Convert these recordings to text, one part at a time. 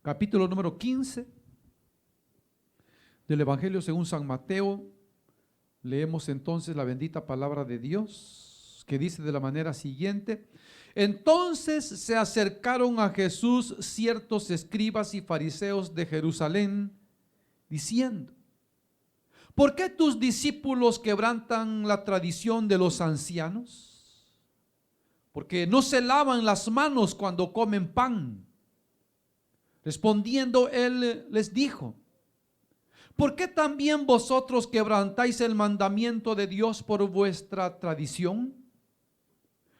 capítulo número 15 del Evangelio según San Mateo. Leemos entonces la bendita palabra de Dios, que dice de la manera siguiente: entonces se acercaron a Jesús ciertos escribas y fariseos de Jerusalén, diciendo: ¿por qué tus discípulos quebrantan la tradición de los ancianos? Porque no se lavan las manos cuando comen pan. Respondiendo él les dijo: ¿por qué también vosotros quebrantáis el mandamiento de Dios por vuestra tradición?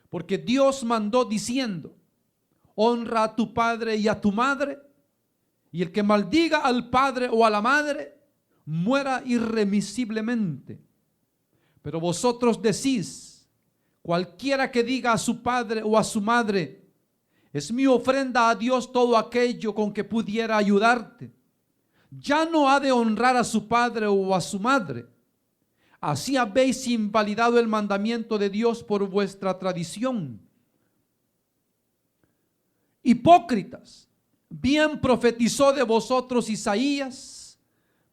Porque Dios mandó diciendo: honra a tu padre y a tu madre, y el que maldiga al padre o a la madre muera irremisiblemente. Pero vosotros decís: cualquiera que diga a su padre o a su madre, es mi ofrenda a Dios todo aquello con que pudiera ayudarte, ya no ha de honrar a su padre o a su madre. Así habéis invalidado el mandamiento de Dios por vuestra tradición. Hipócritas, bien profetizó de vosotros Isaías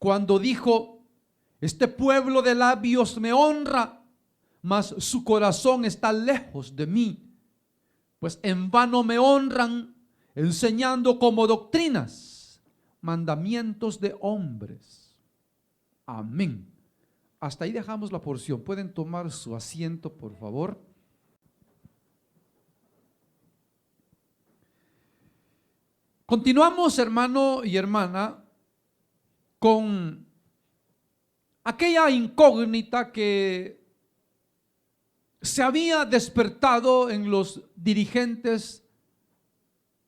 cuando dijo: este pueblo de labios me honra, mas su corazón está lejos de mí, pues en vano me honran, enseñando como doctrinas mandamientos de hombres. Amén. Hasta ahí dejamos la porción. Pueden tomar su asiento, por favor. Continuamos, hermano y hermana, con aquella incógnita que se había despertado en los dirigentes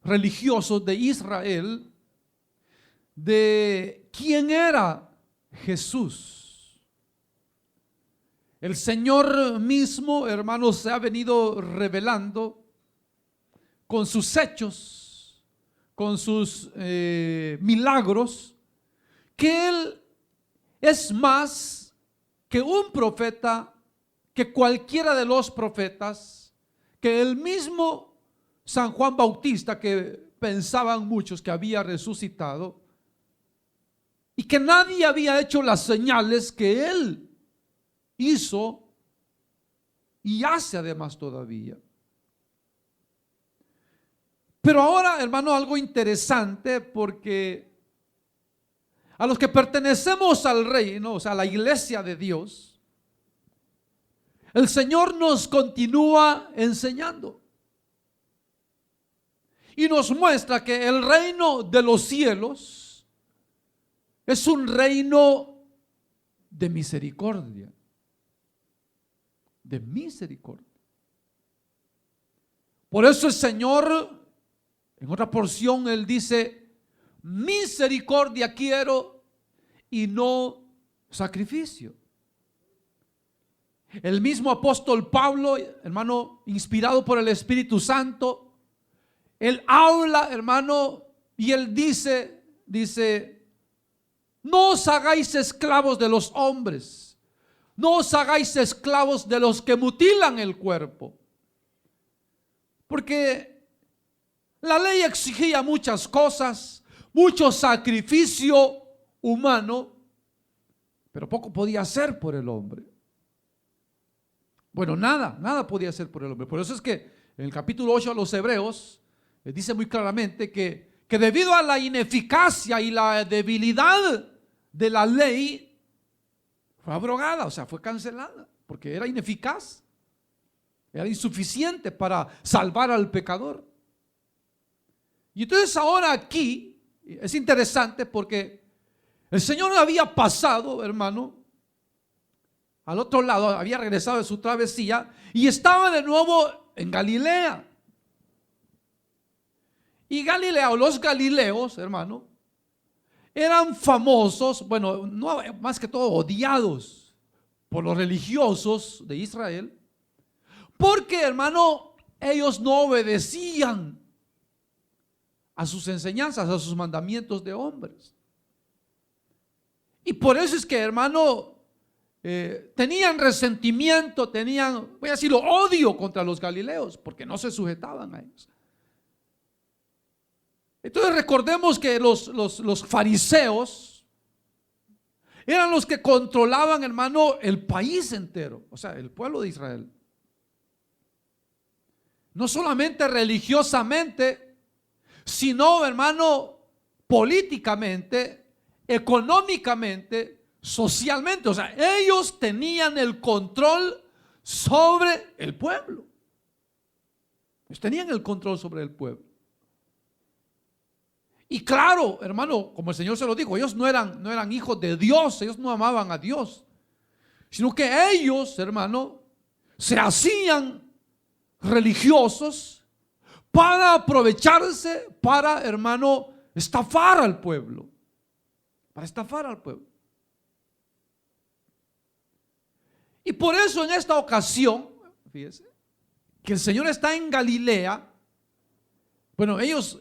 religiosos de Israel, de quién era Jesús. El Señor mismo, hermanos, se ha venido revelando con sus hechos, con sus milagros, que Él es más que un profeta, que cualquiera de los profetas, que el mismo San Juan Bautista, que pensaban muchos que había resucitado, y que nadie había hecho las señales que Él hizo y hace además todavía. Pero ahora, hermano, algo interesante, porque a los que pertenecemos al reino, o sea, a la iglesia de Dios, el Señor nos continúa enseñando y nos muestra que el reino de los cielos es un reino de misericordia. De misericordia. Por eso el Señor, en otra porción, Él dice: misericordia quiero y no sacrificio. El mismo apóstol Pablo, hermano, inspirado por el Espíritu Santo, él habla, hermano, y él dice, no os hagáis esclavos de los hombres, no os hagáis esclavos de los que mutilan el cuerpo. Porque la ley exigía muchas cosas, mucho sacrificio humano, pero poco podía hacer por el hombre. Bueno, nada podía hacer por el hombre. Por eso es que en el capítulo 8 a los Hebreos dice muy claramente que debido a la ineficacia y la debilidad de la ley, fue abrogada, o sea, fue cancelada, porque era ineficaz, era insuficiente para salvar al pecador. Y entonces ahora aquí es interesante porque el Señor había pasado, hermano, al otro lado, había regresado de su travesía y estaba de nuevo en Galilea. Y Galilea, o los galileos, hermano, eran famosos, bueno, no, más que todo odiados por los religiosos de Israel, porque, hermano, ellos no obedecían a sus enseñanzas, a sus mandamientos de hombres. Y por eso es que, hermano, tenían resentimiento, tenían, voy a decirlo, odio contra los galileos, porque no se sujetaban a ellos. Entonces recordemos que los fariseos eran los que controlaban, hermano, el país entero, o sea, el pueblo de Israel. No solamente religiosamente, sino, hermano, políticamente, económicamente, socialmente. O sea, ellos tenían el control sobre el pueblo. Ellos tenían el control sobre el pueblo. Y claro, hermano, como el Señor se lo dijo, ellos no eran hijos de Dios, ellos no amaban a Dios, sino que ellos, hermano, se hacían religiosos para aprovecharse, para, hermano, estafar al pueblo, para estafar al pueblo. Y por eso en esta ocasión, fíjese, que el Señor está en Galilea. Bueno, ellos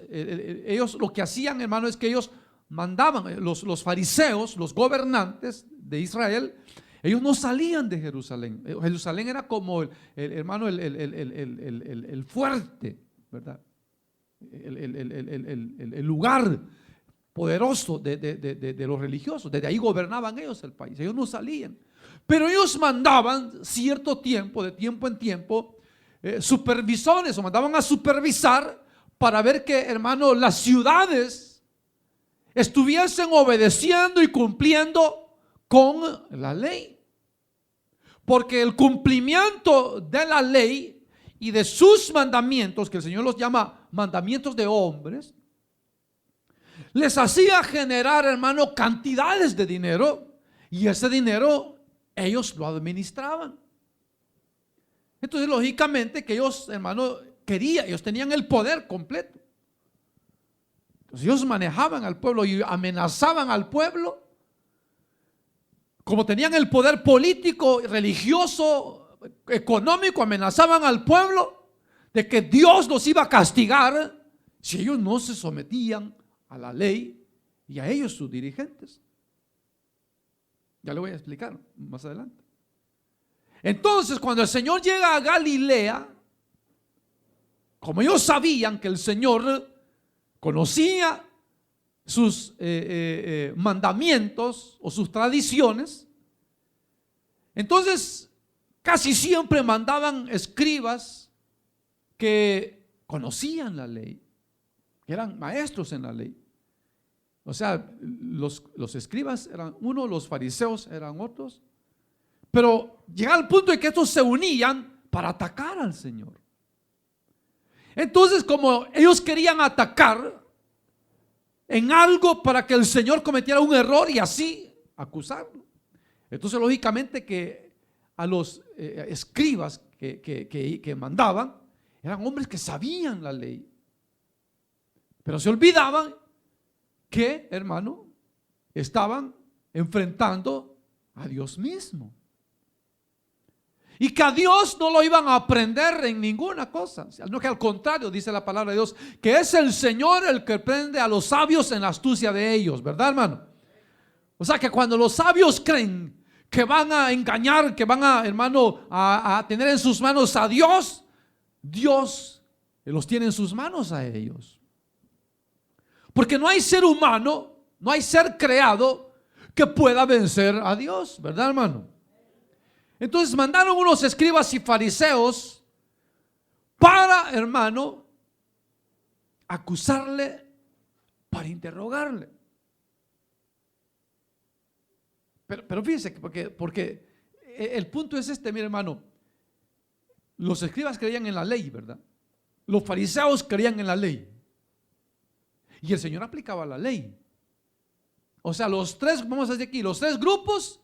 lo que hacían, hermano, es que ellos mandaban, los fariseos, los gobernantes de Israel, ellos no salían de Jerusalén. Jerusalén era como hermano, el fuerte, ¿verdad? El lugar poderoso de los religiosos. Desde ahí gobernaban ellos el país. Ellos no salían. Pero ellos mandaban cierto tiempo, de tiempo en tiempo, supervisores, o mandaban a supervisar para ver que, hermano, las ciudades estuviesen obedeciendo y cumpliendo con la ley. Porque el cumplimiento de la ley y de sus mandamientos, que el Señor los llama mandamientos de hombres, les hacía generar, hermano, cantidades de dinero, y ese dinero ellos lo administraban. Entonces, lógicamente que ellos, hermano, ellos tenían el poder completo. Entonces ellos manejaban al pueblo y amenazaban al pueblo. Como tenían el poder político, religioso, económico, amenazaban al pueblo de que Dios los iba a castigar si ellos no se sometían a la ley y a ellos, sus dirigentes. Ya le voy a explicar más adelante. Entonces, cuando el Señor llega a Galilea, como ellos sabían que el Señor conocía sus mandamientos o sus tradiciones, entonces casi siempre mandaban escribas que conocían la ley, que eran maestros en la ley. O sea, los escribas eran uno, los fariseos eran otros, pero llegaba al punto de que estos se unían para atacar al Señor. Entonces, como ellos querían atacar en algo para que el Señor cometiera un error y así acusarlo, entonces lógicamente que a los escribas que mandaban eran hombres que sabían la ley, pero se olvidaban que, hermano, estaban enfrentando a Dios mismo. Y que a Dios no lo iban a aprender en ninguna cosa, no, que al contrario, dice la palabra de Dios, que es el Señor el que prende a los sabios en la astucia de ellos, ¿verdad, hermano? O sea que cuando los sabios creen que van a engañar, que van a, hermano, a tener en sus manos a Dios, Dios los tiene en sus manos a ellos. Porque no hay ser humano, no hay ser creado que pueda vencer a Dios, ¿verdad, hermano? Entonces mandaron unos escribas y fariseos para, hermano, acusarle, para interrogarle. Pero fíjense, porque el punto es este, mi hermano. Los escribas creían en la ley, ¿verdad? Los fariseos creían en la ley. Y el Señor aplicaba la ley. O sea, los tres, vamos a decir aquí, los tres grupos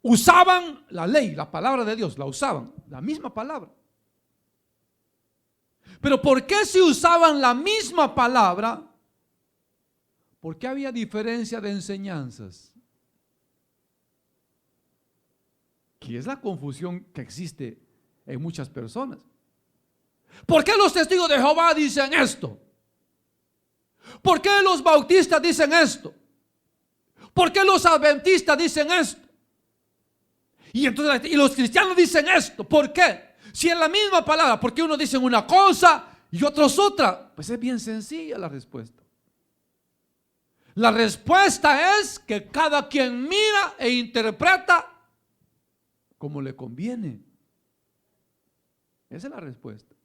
usaban la ley, la palabra de Dios, la usaban, la misma palabra. Pero ¿por qué si usaban la misma palabra? ¿Por qué había diferencia de enseñanzas? Que es la confusión que existe en muchas personas. ¿Por qué los testigos de Jehová dicen esto? ¿Por qué los bautistas dicen esto? ¿Por qué los adventistas dicen esto? Y entonces, y los cristianos dicen esto. ¿Por qué? Si es la misma palabra, ¿por qué unos dicen una cosa Y otros otra. Pues es bien sencilla la respuesta. La respuesta es que cada quien mira e interpreta como le conviene. Esa es la respuesta.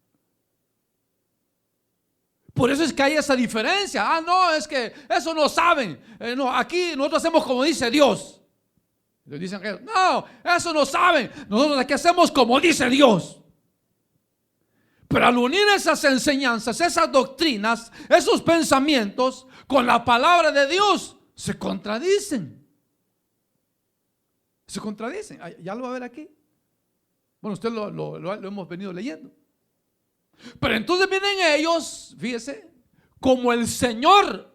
Por eso es que hay esa diferencia. No, es que eso no saben. No, aquí nosotros hacemos como dice Dios. Les dicen que no, eso no saben. Nosotros aquí hacemos como dice Dios. Pero al unir esas enseñanzas, esas doctrinas, esos pensamientos con la palabra de Dios, se contradicen. Se contradicen. Ya lo va a ver aquí. Bueno, usted lo hemos venido leyendo. Pero entonces vienen ellos, fíjese, como el Señor,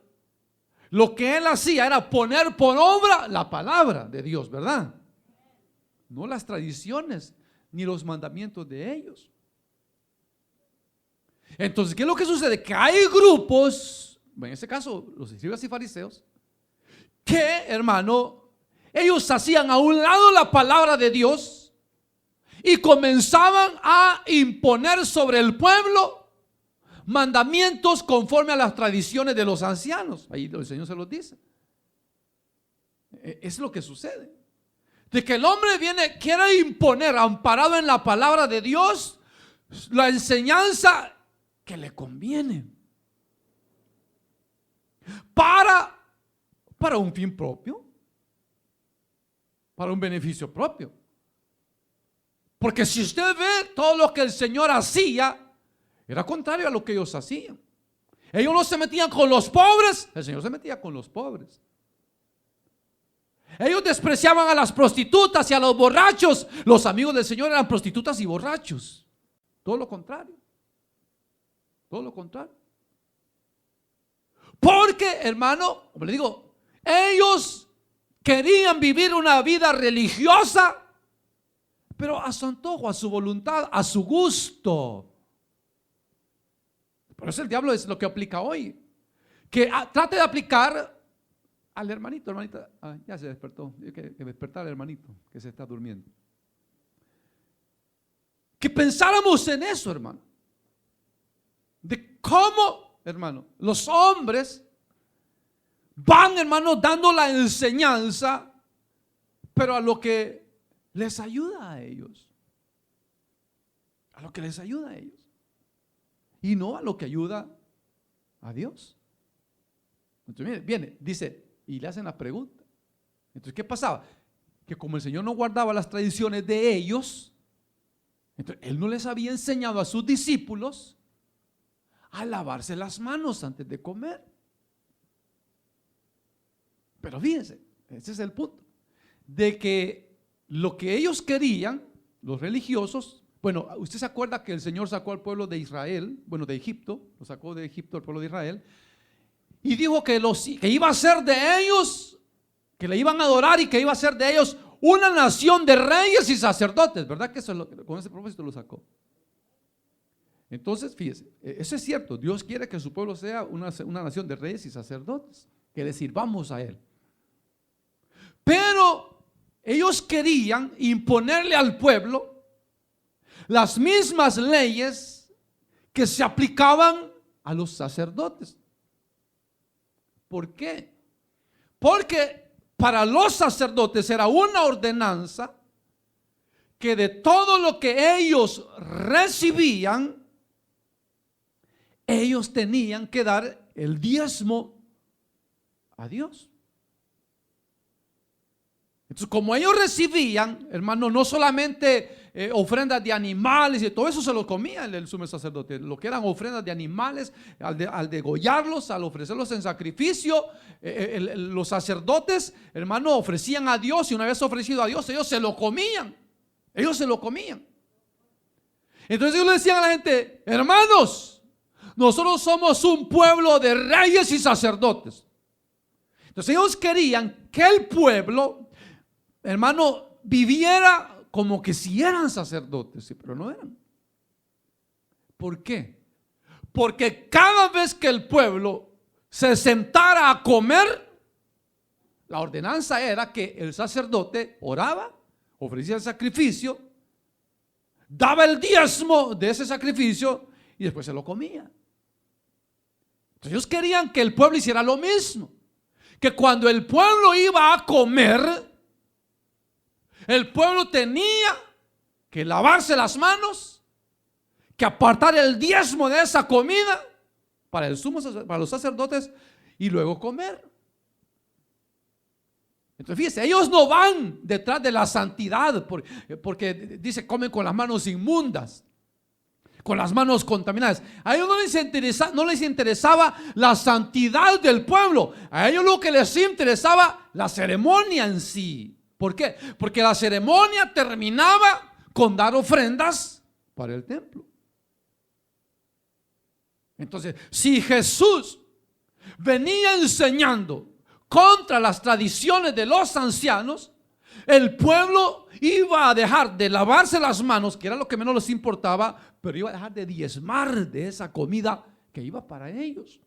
lo que Él hacía era poner por obra la palabra de Dios, ¿verdad? No las tradiciones ni los mandamientos de ellos. Entonces, ¿qué es lo que sucede? Que hay grupos, en este caso los escribas y fariseos, que, hermano, ellos hacían a un lado la palabra de Dios y comenzaban a imponer sobre el pueblo mandamientos conforme a las tradiciones de los ancianos. Ahí el Señor se los dice. Es lo que sucede. De que el hombre quiere imponer, amparado en la palabra de Dios, la enseñanza que le conviene para un fin propio, para un beneficio propio. Porque si usted ve todo lo que el Señor hacía, era contrario a lo que ellos hacían. Ellos no se metían con los pobres, el Señor se metía con los pobres. Ellos despreciaban a las prostitutas y a los borrachos. Los amigos del Señor eran prostitutas y borrachos. Todo lo contrario. Todo lo contrario. Porque, hermano, como le digo, ellos querían vivir una vida religiosa, pero a su antojo, a su voluntad, a su gusto. Por eso el diablo es lo que aplica hoy. Que trate de aplicar al hermanito, hermanita. Ya se despertó. Hay que despertar al hermanito que se está durmiendo. Que pensáramos en eso, hermano. De cómo, hermano, los hombres van, hermano, dando la enseñanza, pero a lo que les ayuda a ellos. A lo que les ayuda a ellos. Y no a lo que ayuda a Dios. Entonces viene, dice, y le hacen la pregunta. Entonces, ¿qué pasaba? Que como el Señor no guardaba las tradiciones de ellos, entonces Él no les había enseñado a sus discípulos a lavarse las manos antes de comer. Pero fíjense, ese es el punto, de que lo que ellos querían, los religiosos, bueno, usted se acuerda que el Señor sacó al pueblo de Israel, bueno, de Egipto, lo sacó de Egipto al pueblo de Israel, y dijo que iba a ser de ellos, que le iban a adorar y que iba a ser de ellos una nación de reyes y sacerdotes, ¿verdad? Que eso con ese propósito lo sacó. Entonces, fíjese, eso es cierto, Dios quiere que su pueblo sea una nación de reyes y sacerdotes, que le sirvamos a Él. Pero ellos querían imponerle al pueblo las mismas leyes que se aplicaban a los sacerdotes. ¿Por qué? Porque para los sacerdotes era una ordenanza que de todo lo que ellos recibían, ellos tenían que dar el diezmo a Dios. Entonces, como ellos recibían, hermano, no solamente ofrendas de animales y todo eso se lo comía el sumo sacerdote, lo que eran ofrendas de animales, al degollarlos, al ofrecerlos en sacrificio, los sacerdotes, hermano, ofrecían a Dios, y una vez ofrecido a Dios, ellos se lo comían. Ellos se lo comían. Entonces ellos le decían a la gente: hermanos, nosotros somos un pueblo de reyes y sacerdotes. Entonces ellos querían que el pueblo, hermano, viviera como que si eran sacerdotes, sí, pero no eran. ¿Por qué? Porque cada vez que el pueblo se sentara a comer, la ordenanza era que el sacerdote oraba, ofrecía el sacrificio, daba el diezmo de ese sacrificio y después se lo comía. Entonces ellos querían que el pueblo hiciera lo mismo, que cuando el pueblo iba a comer, el pueblo tenía que lavarse las manos, que apartar el diezmo de esa comida para los sacerdotes y luego comer. Entonces fíjese, ellos no van detrás de la santidad porque dice comen con las manos inmundas, con las manos contaminadas. A ellos no les interesaba la santidad del pueblo. A ellos lo que les interesaba la ceremonia en sí. ¿Por qué? Porque la ceremonia terminaba con dar ofrendas para el templo. Entonces, si Jesús venía enseñando contra las tradiciones de los ancianos, el pueblo iba a dejar de lavarse las manos, que era lo que menos les importaba, pero iba a dejar de diezmar de esa comida que iba para ellos.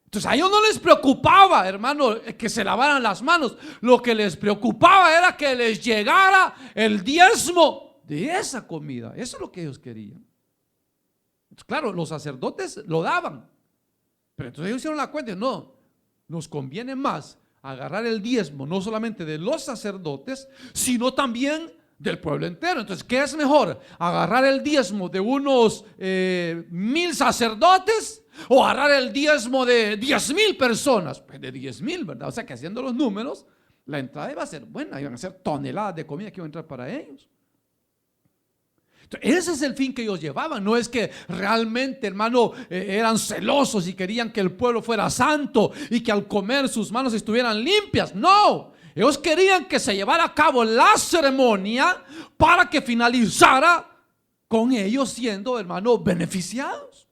Entonces a ellos no les preocupaba, hermano, que se lavaran las manos. Lo que les preocupaba era que les llegara el diezmo de esa comida. Eso es lo que ellos querían. Entonces, claro, los sacerdotes lo daban, pero entonces ellos hicieron la cuenta. No, nos conviene más agarrar el diezmo no solamente de los sacerdotes, sino también del pueblo entero. Entonces, ¿qué es mejor? ¿Agarrar el diezmo de unos 1000 sacerdotes o agarrar el diezmo de 10,000 personas? Pues de 10,000, ¿verdad? O sea que haciendo los números, la entrada iba a ser buena, iban a ser toneladas de comida que iban a entrar para ellos. Entonces, ese es el fin que ellos llevaban. No es que realmente, hermano, eran celosos y querían que el pueblo fuera santo y que al comer sus manos estuvieran limpias. No, ellos querían que se llevara a cabo la ceremonia para que finalizara con ellos siendo, hermano, beneficiados.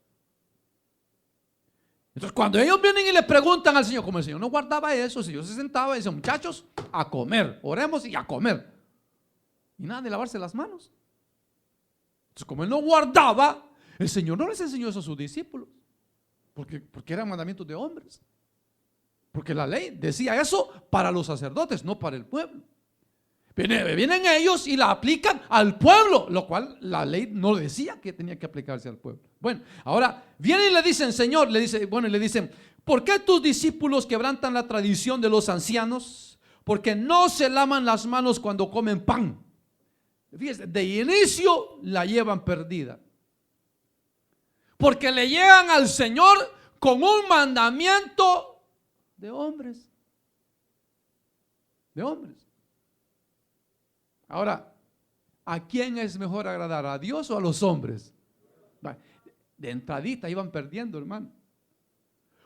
Entonces, cuando ellos vienen y le preguntan al Señor, como el Señor no guardaba eso, el Señor se sentaba y decía: muchachos, a comer, oremos y a comer. Y nada de lavarse las manos. Entonces, como él no guardaba, el Señor no les enseñó eso a sus discípulos, porque eran mandamientos de hombres. Porque la ley decía eso para los sacerdotes, no para el pueblo. Vienen ellos y la aplican al pueblo, lo cual la ley no decía que tenía que aplicarse al pueblo. Bueno, ahora vienen y le dicen: Señor, le dicen: ¿por qué tus discípulos quebrantan la tradición de los ancianos? Porque no se lavan las manos cuando comen pan. Fíjense, de inicio la llevan perdida, porque le llegan al Señor con un mandamiento de hombres. De hombres. Ahora, ¿a quién es mejor agradar? ¿A Dios o a los hombres? De entradita iban perdiendo, hermano.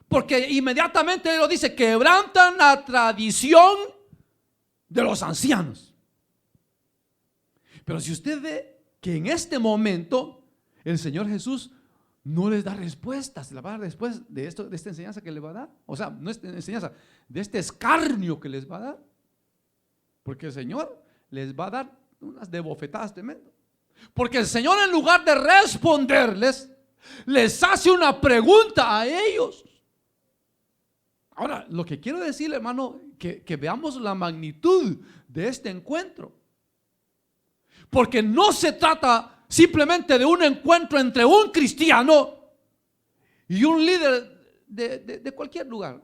Porque inmediatamente Él lo dice: quebrantan la tradición de los ancianos. Pero si usted ve que en este momento el Señor Jesús no les da respuestas, se la va a dar después de esta enseñanza que le va a dar. O sea, no es enseñanza, de este escarnio que les va a dar. Porque el Señor les va a dar unas de bofetadas tremendas. Porque el Señor, en lugar de responderles, les hace una pregunta a ellos. Ahora, lo que quiero decirle, hermano, que veamos la magnitud de este encuentro. Porque no se trata simplemente de un encuentro entre un cristiano y un líder de cualquier lugar,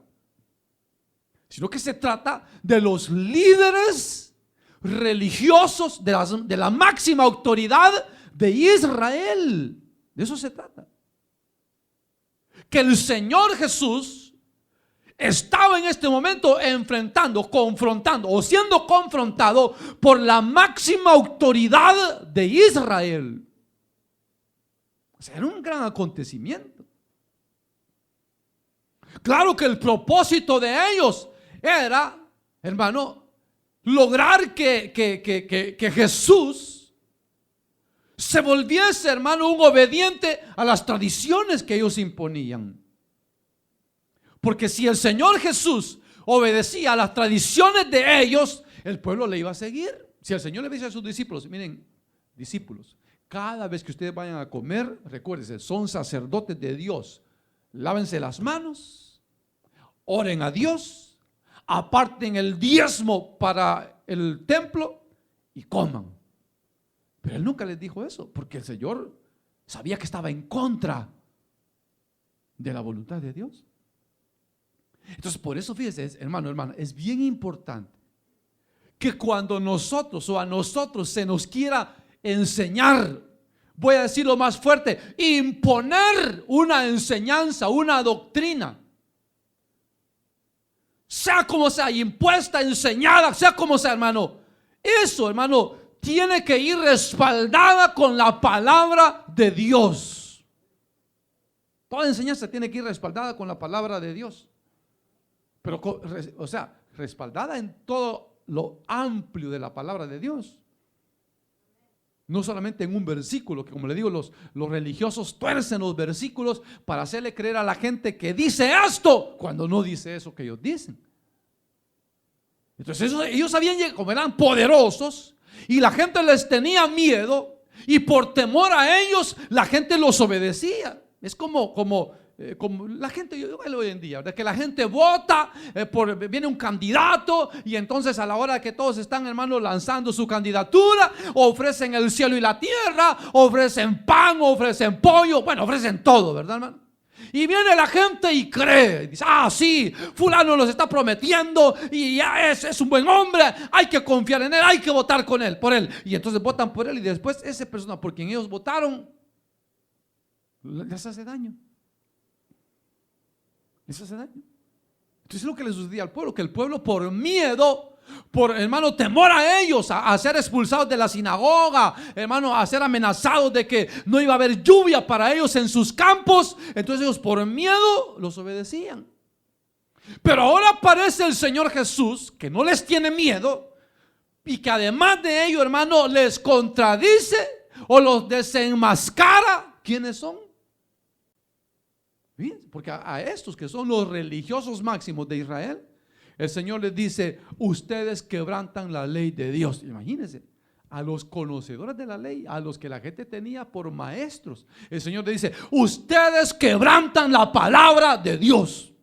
sino que se trata de los líderes religiosos de la máxima autoridad de Israel. De eso se trata. Que el Señor Jesús estaba en este momento confrontando o siendo confrontado por la máxima autoridad de Israel. O sea, era un gran acontecimiento. Claro que el propósito de ellos era, hermano, lograr que Jesús se volviese, hermano, un obediente a las tradiciones que ellos imponían. Porque si el Señor Jesús obedecía a las tradiciones de ellos, el pueblo le iba a seguir. Si el Señor le dice a sus discípulos: miren, discípulos, cada vez que ustedes vayan a comer, recuérdense, son sacerdotes de Dios, lávense las manos, oren a Dios, aparten el diezmo para el templo y coman. Pero Él nunca les dijo eso, porque el Señor sabía que estaba en contra de la voluntad de Dios. Entonces, por eso, fíjese, hermano, es bien importante que cuando nosotros o a nosotros se nos quiera enseñar, voy a decirlo más fuerte, imponer una enseñanza, una doctrina, sea como sea, impuesta, enseñada, sea como sea, hermano, eso, hermano, tiene que ir respaldada con la palabra de Dios. Toda enseñanza tiene que ir respaldada con la palabra de Dios. Pero, o sea, respaldada en todo lo amplio de la palabra de Dios. No solamente en un versículo, que como le digo, los religiosos tuercen los versículos para hacerle creer a la gente que dice esto, cuando no dice eso que ellos dicen. Entonces ellos sabían, como eran poderosos, y la gente les tenía miedo, y por temor a ellos, la gente los obedecía. Es como la gente hoy en día, de que la gente vota, viene un candidato, y entonces a la hora que todos están, hermanos, lanzando su candidatura, ofrecen el cielo y la tierra, ofrecen pan, ofrecen pollo, bueno, ofrecen todo, ¿verdad, hermano? Y viene la gente y cree, y dice, sí, fulano nos está prometiendo y ya es un buen hombre, hay que confiar en él, hay que votar por él. Y entonces votan por él, y después esa persona por quien ellos votaron les hace daño. Les hace daño. Entonces es lo que le sucedía al pueblo, que el pueblo por miedo, por, hermano, temor a ellos, a ser expulsados de la sinagoga, hermano, a ser amenazados de que no iba a haber lluvia para ellos en sus campos, entonces ellos por miedo los obedecían. Pero ahora aparece el Señor Jesús, que no les tiene miedo, y que además de ello, hermano, les contradice o los desenmascara. ¿Quiénes son? Porque a estos que son los religiosos máximos de Israel, el Señor les dice: ustedes quebrantan la ley de Dios. Imagínense, a los conocedores de la ley, a los que la gente tenía por maestros, el Señor les dice: ustedes quebrantan la palabra de Dios.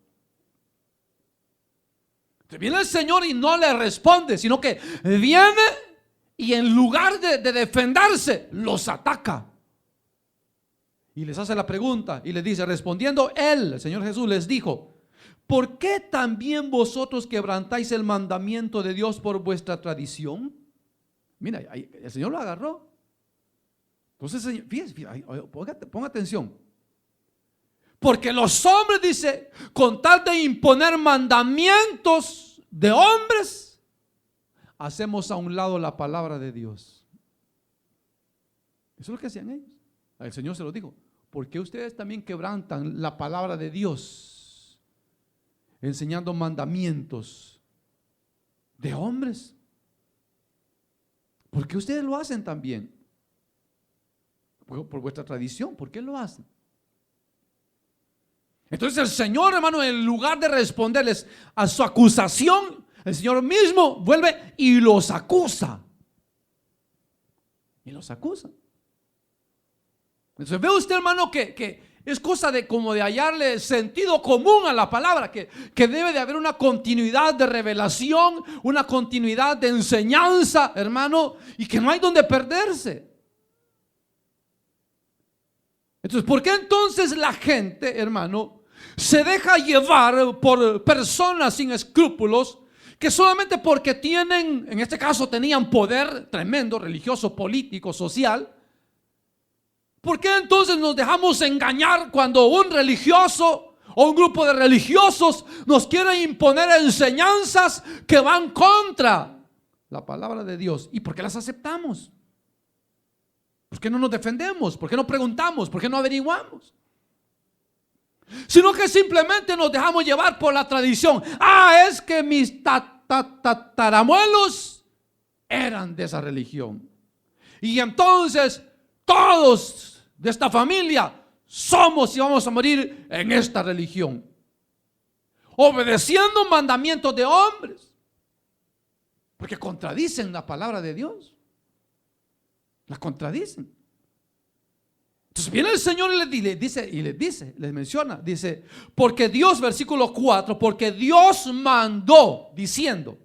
Entonces viene el Señor y no le responde, sino que viene y en lugar de defenderse, los ataca. Y les hace la pregunta y les dice, respondiendo él, el Señor Jesús les dijo: ¿por qué también vosotros quebrantáis el mandamiento de Dios por vuestra tradición? Mira, el Señor lo agarró. Entonces, fíjese, ponga atención. Porque los hombres, dice, con tal de imponer mandamientos de hombres, hacemos a un lado la palabra de Dios. Eso es lo que hacían ellos. El Señor se lo dijo: ¿por qué ustedes también quebrantan la palabra de Dios, enseñando mandamientos de hombres? ¿Por qué ustedes lo hacen también? Por vuestra tradición. ¿Por qué lo hacen? Entonces el Señor, hermano, en lugar de responderles a su acusación, el Señor mismo vuelve y los acusa. Y los acusa. Entonces ve usted, hermano, que es cosa de como de hallarle sentido común a la palabra, que debe de haber una continuidad de revelación, una continuidad de enseñanza, hermano, y que no hay donde perderse. Entonces, ¿por qué entonces la gente, hermano, se deja llevar por personas sin escrúpulos, que solamente porque tienen, en este caso tenían poder tremendo, religioso, político, social? ¿Por qué entonces nos dejamos engañar cuando un religioso o un grupo de religiosos nos quiere imponer enseñanzas que van contra la palabra de Dios? ¿Y por qué las aceptamos? ¿Por qué no nos defendemos? ¿Por qué no preguntamos? ¿Por qué no averiguamos? Sino que simplemente nos dejamos llevar por la tradición. Es que mis tatarabuelos eran de esa religión, y entonces todos de esta familia somos y vamos a morir en esta religión, obedeciendo mandamientos de hombres, porque contradicen la palabra de Dios. La contradicen. Entonces viene el Señor y les menciona, dice, porque Dios, versículo 4, porque Dios mandó diciendo: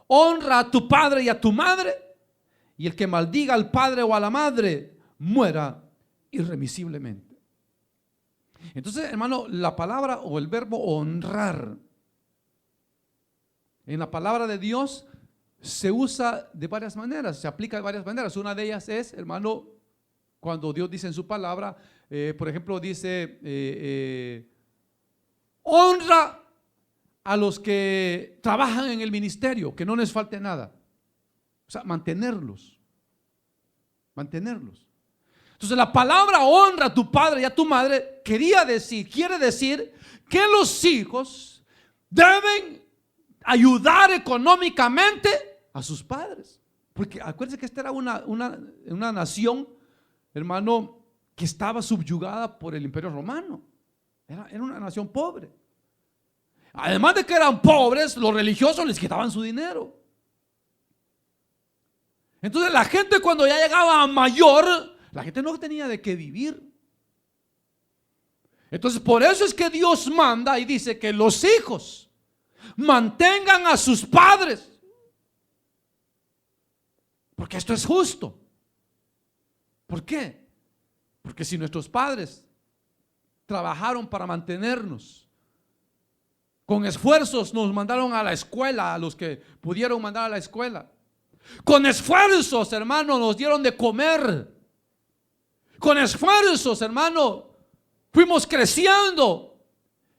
honra a tu padre y a tu madre, y el que maldiga al padre o a la madre muera irremisiblemente. Entonces, hermano, la palabra o el verbo honrar en la palabra de Dios se usa de varias maneras, se aplica de varias maneras. Una de ellas es, hermano, cuando Dios dice en su palabra, por ejemplo, dice, honra a los que trabajan en el ministerio, que no les falte nada. O sea, mantenerlos. Entonces la palabra honra a tu padre y a tu madre quiere decir que los hijos deben ayudar económicamente a sus padres. Porque acuérdense que esta era una nación, hermano, que estaba subyugada por el Imperio Romano. Era una nación pobre. Además de que eran pobres, los religiosos les quitaban su dinero. Entonces la gente, cuando ya llegaba a mayor, la gente no tenía de qué vivir. Entonces por eso es que Dios manda y dice que los hijos mantengan a sus padres, porque esto es justo. ¿Por qué? Porque si nuestros padres trabajaron para mantenernos, con esfuerzos nos mandaron a la escuela, a los que pudieron mandar a la escuela, con esfuerzos, hermano, nos dieron de comer, con esfuerzos, hermano, fuimos creciendo,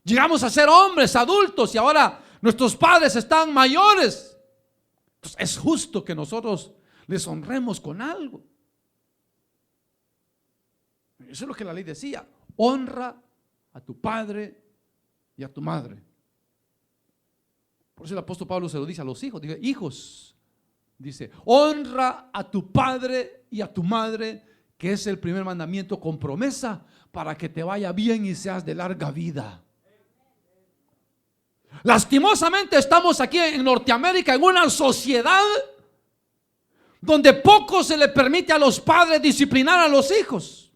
llegamos a ser hombres, adultos, y ahora nuestros padres están mayores. Entonces es justo que nosotros les honremos con algo. Eso es lo que la ley decía: honra a tu padre y a tu madre. Por eso el apóstol Pablo se lo dice a los hijos: dice, hijos, dice, honra a tu padre y a tu madre, que es el primer mandamiento con promesa para que te vaya bien y seas de larga vida. Lastimosamente estamos aquí en Norteamérica en una sociedad donde poco se le permite a los padres disciplinar a los hijos.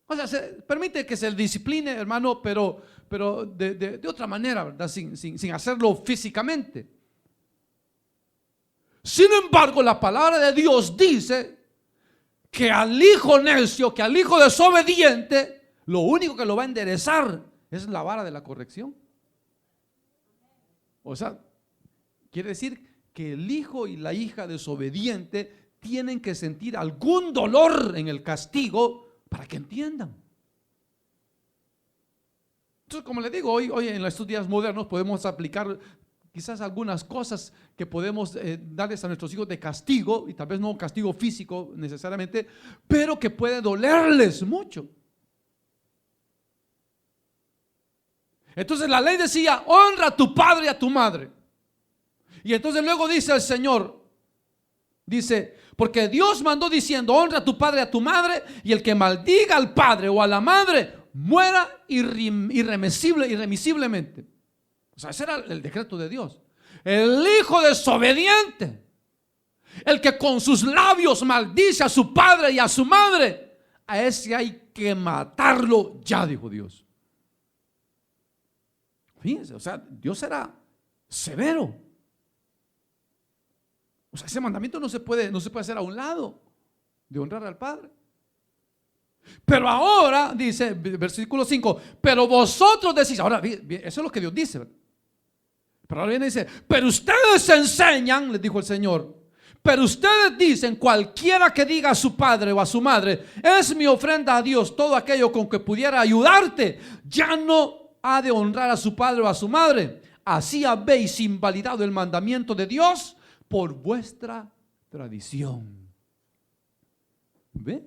O sea, se permite que se discipline, hermano, pero de otra manera, ¿verdad? Sin hacerlo físicamente. Sin embargo, la palabra de Dios dice que al hijo necio, que al hijo desobediente, lo único que lo va a enderezar es la vara de la corrección. O sea, quiere decir que el hijo y la hija desobediente tienen que sentir algún dolor en el castigo para que entiendan. Entonces, como les digo, hoy en estos días modernos podemos aplicar quizás algunas cosas que podemos darles a nuestros hijos de castigo, y tal vez no castigo físico necesariamente, pero que puede dolerles mucho. Entonces la ley decía: honra a tu padre y a tu madre. Y entonces luego dice el Señor, dice, porque Dios mandó diciendo: honra a tu padre y a tu madre, y el que maldiga al padre o a la madre muera irremisiblemente. O sea, ese era el decreto de Dios. El hijo desobediente, el que con sus labios maldice a su padre y a su madre, a ese hay que matarlo ya, dijo Dios. Fíjense, o sea, Dios era severo. O sea, ese mandamiento no se puede hacer a un lado de honrar al padre. Pero ahora dice, versículo 5, pero vosotros decís, ahora eso es lo que Dios dice. Pero ahora viene y dice, pero ustedes enseñan, les dijo el Señor, pero ustedes dicen: cualquiera que diga a su padre o a su madre, es mi ofrenda a Dios, todo aquello con que pudiera ayudarte, ya no ha de honrar a su padre o a su madre. Así habéis invalidado el mandamiento de Dios por vuestra tradición. ¿Ve?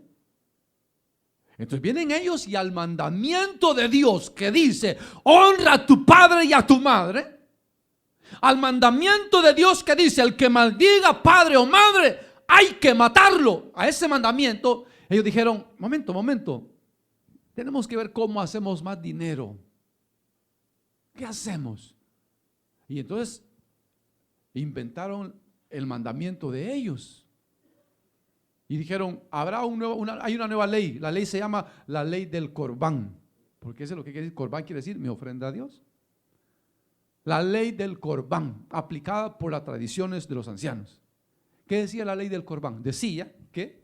Entonces vienen ellos y al mandamiento de Dios que dice: honra a tu padre y a tu madre, al mandamiento de Dios que dice: el que maldiga padre o madre hay que matarlo, a ese mandamiento ellos dijeron: momento, tenemos que ver cómo hacemos más dinero. ¿Qué hacemos? Y entonces inventaron el mandamiento de ellos y dijeron: hay una nueva ley. La ley se llama la ley del Corbán, porque eso es lo que quiere decir. Corbán quiere decir mi ofrenda a Dios. La ley del Corbán, aplicada por las tradiciones de los ancianos. ¿Qué decía la ley del Corbán? Decía que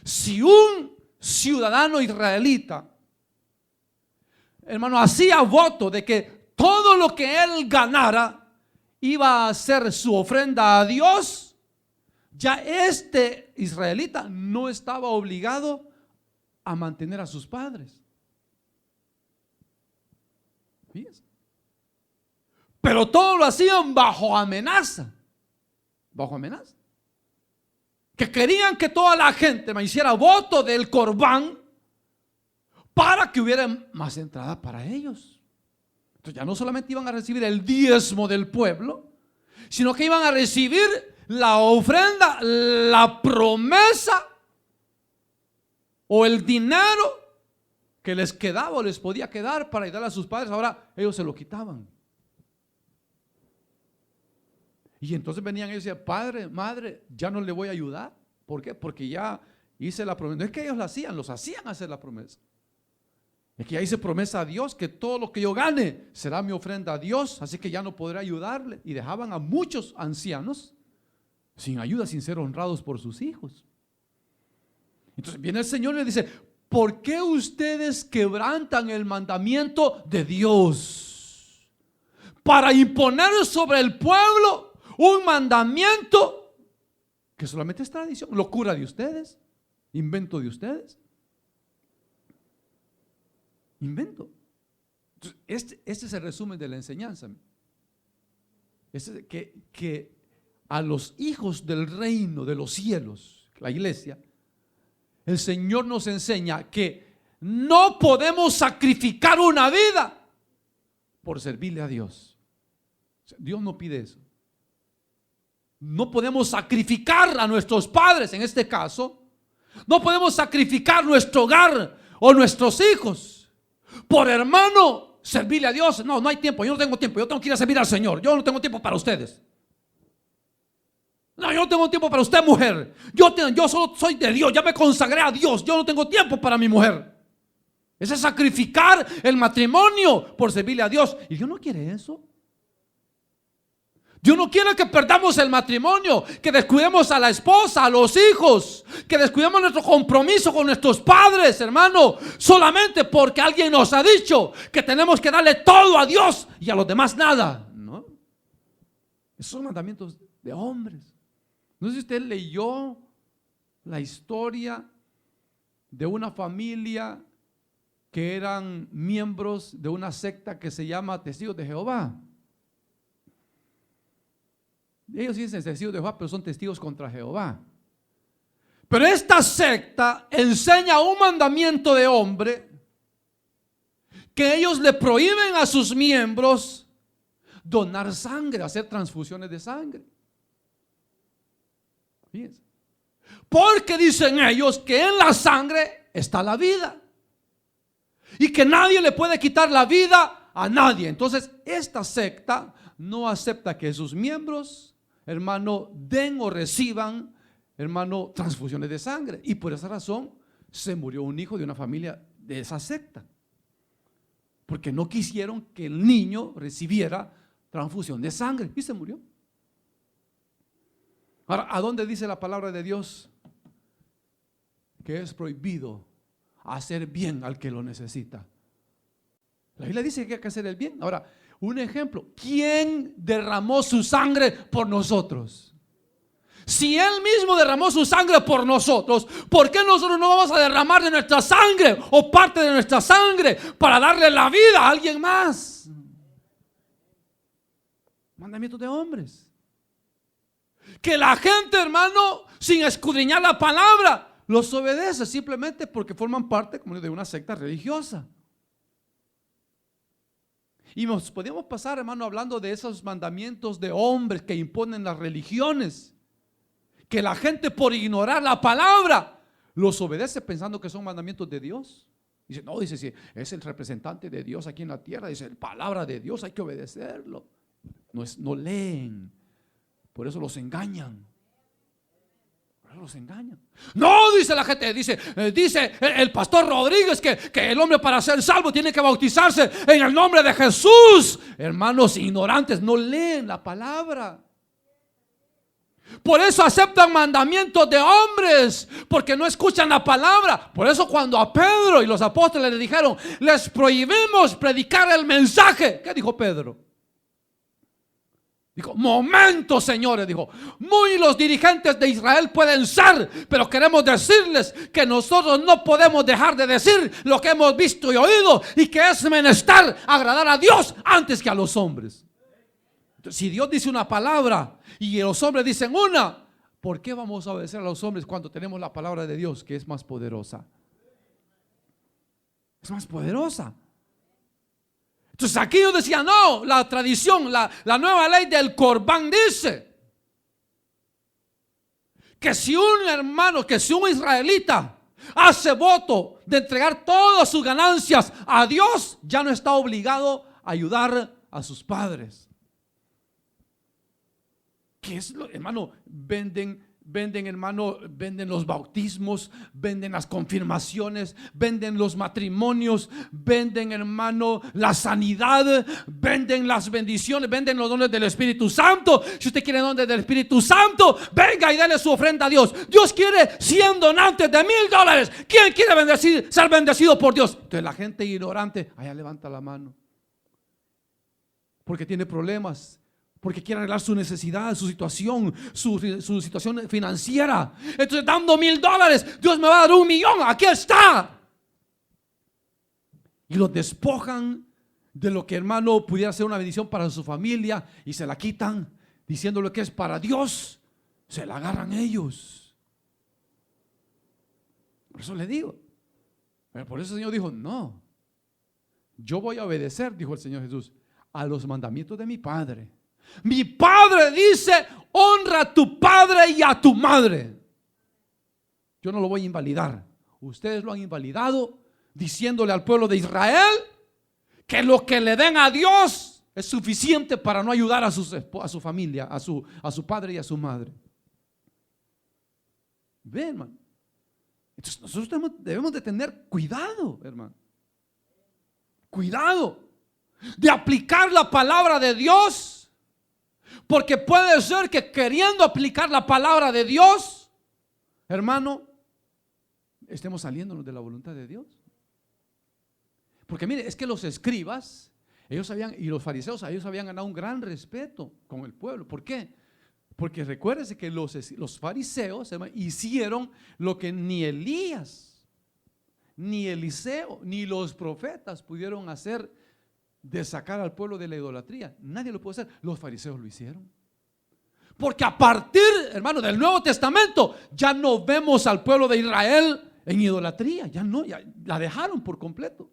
si un ciudadano israelita, hermano, hacía voto de que todo lo que él ganara iba a ser su ofrenda a Dios, ya este israelita no estaba obligado a mantener a sus padres. Fíjense. Pero todo lo hacían bajo amenaza. Bajo amenaza. Que querían que toda la gente me hiciera voto del corbán para que hubiera más entrada para ellos. Entonces ya no solamente iban a recibir el diezmo del pueblo, sino que iban a recibir la ofrenda, la promesa o el dinero que les quedaba o les podía quedar para ayudar a sus padres. Ahora ellos se lo quitaban. Y entonces venían ellos y decían: padre, madre, ya no le voy a ayudar. ¿Por qué? Porque ya hice la promesa. No es que ellos la hacían, los hacían hacer la promesa. Es que ya hice promesa a Dios que todo lo que yo gane será mi ofrenda a Dios, así que ya no podré ayudarle. Y dejaban a muchos ancianos sin ayuda, sin ser honrados por sus hijos. Entonces viene el Señor y le dice: ¿por qué ustedes quebrantan el mandamiento de Dios para imponer sobre el pueblo un mandamiento que solamente es tradición, locura de ustedes, invento de ustedes? Invento. Entonces, este es el resumen de la enseñanza. Que a los hijos del reino de los cielos, la iglesia, el Señor nos enseña que no podemos sacrificar una vida por servirle a Dios. Dios no pide eso. No podemos sacrificar a nuestros padres, en este caso. No podemos sacrificar nuestro hogar o nuestros hijos por, hermano, servirle a Dios. No, no hay tiempo, yo no tengo tiempo, yo tengo que ir a servir al Señor. Yo no tengo tiempo para ustedes. No, yo no tengo tiempo para usted, mujer. Yo solo soy de Dios, ya me consagré a Dios. Yo no tengo tiempo para mi mujer. Ese es sacrificar el matrimonio por servirle a Dios. Y Dios no quiere eso. Dios no quiere que perdamos el matrimonio, que descuidemos a la esposa, a los hijos, que descuidemos nuestro compromiso con nuestros padres, hermano, solamente porque alguien nos ha dicho que tenemos que darle todo a Dios y a los demás nada. No, esos son mandamientos de hombres. No sé si usted leyó la historia de una familia que eran miembros de una secta que se llama Testigos de Jehová. Ellos dicen testigos de Jehová, pero son testigos contra Jehová. Pero esta secta enseña un mandamiento de hombre que ellos le prohíben a sus miembros donar sangre, hacer transfusiones de sangre. Fíjense. Porque dicen ellos que en la sangre está la vida y que nadie le puede quitar la vida a nadie. Entonces esta secta no acepta que sus miembros, hermano, den o reciban, hermano, transfusiones de sangre. Y por esa razón se murió un hijo de una familia de esa secta, porque no quisieron que el niño recibiera transfusión de sangre y se murió. Ahora, ¿a dónde dice la palabra de Dios que es prohibido hacer bien al que lo necesita? La Biblia dice que hay que hacer el bien. Ahora, un ejemplo: ¿quién derramó su sangre por nosotros? Si Él mismo derramó su sangre por nosotros, ¿por qué nosotros no vamos a derramar de nuestra sangre o parte de nuestra sangre para darle la vida a alguien más? Mandamientos de hombres. Que la gente, hermano, sin escudriñar la palabra, los obedece simplemente porque forman parte, como de una secta religiosa. Y nos podíamos pasar, hermano, hablando de esos mandamientos de hombres que imponen las religiones, que la gente, por ignorar la palabra, los obedece pensando que son mandamientos de Dios. Dice: no, dice, si es el representante de Dios aquí en la tierra, dice, la palabra de Dios hay que obedecerlo. No leen, por eso los engañan. Los engañan. No, dice la gente, dice el pastor Rodríguez que el hombre, para ser salvo, tiene que bautizarse en el nombre de Jesús. Hermanos ignorantes, no leen la palabra. Por eso aceptan mandamientos de hombres, porque no escuchan la palabra. Por eso cuando a Pedro y los apóstoles le dijeron, les prohibimos predicar el mensaje, ¿qué dijo Pedro? Dijo, momento, señores, dijo, muy los dirigentes de Israel pueden ser, pero queremos decirles que nosotros no podemos dejar de decir lo que hemos visto y oído, y que es menester agradar a Dios antes que a los hombres. Entonces, si Dios dice una palabra y los hombres dicen una, ¿por qué vamos a obedecer a los hombres cuando tenemos la palabra de Dios, que es más poderosa? Es más poderosa. Entonces aquí yo decía, no, la tradición, la nueva ley del Corbán dice que si un hermano, que si un israelita hace voto de entregar todas sus ganancias a Dios, ya no está obligado a ayudar a sus padres. ¿Qué es lo, hermano? Venden, hermano, venden los bautismos, venden las confirmaciones, venden los matrimonios, venden, hermano, la sanidad, venden las bendiciones, venden los dones del Espíritu Santo. Si usted quiere dones del Espíritu Santo, venga y dale su ofrenda a Dios. Dios quiere 100 donantes de $1,000. ¿Quién quiere ser bendecido por Dios? Entonces la gente ignorante, allá levanta la mano, porque tiene problemas, porque quiere arreglar su necesidad, su situación, su situación financiera. Entonces, dando $1,000, Dios me va a dar 1,000,000. Aquí está. Y los despojan de lo que, hermano, pudiera ser una bendición para su familia, y se la quitan diciendo lo que es para Dios. Se la agarran ellos. Por eso le digo. Pero por eso el Señor dijo, no, yo voy a obedecer, dijo el Señor Jesús, a los mandamientos de mi Padre. Mi Padre dice, honra a tu padre y a tu madre. Yo no lo voy a invalidar. Ustedes lo han invalidado diciéndole al pueblo de Israel que lo que le den a Dios es suficiente para no ayudar a su familia, a su padre y a su madre. Ven, hermano. Entonces nosotros debemos de tener cuidado, hermano. Cuidado de aplicar la palabra de Dios. Porque puede ser que queriendo aplicar la palabra de Dios, hermano, estemos saliéndonos de la voluntad de Dios. Porque mire, es que los escribas, y los fariseos, ellos habían ganado un gran respeto con el pueblo. ¿Por qué? Porque recuérdense que los fariseos, hermano, hicieron lo que ni Elías, ni Eliseo, ni los profetas pudieron hacer, de sacar al pueblo de la idolatría. Nadie lo puede hacer. Los fariseos lo hicieron. Porque a partir, hermano, del Nuevo Testamento, ya no vemos al pueblo de Israel en idolatría. Ya no, ya la dejaron por completo.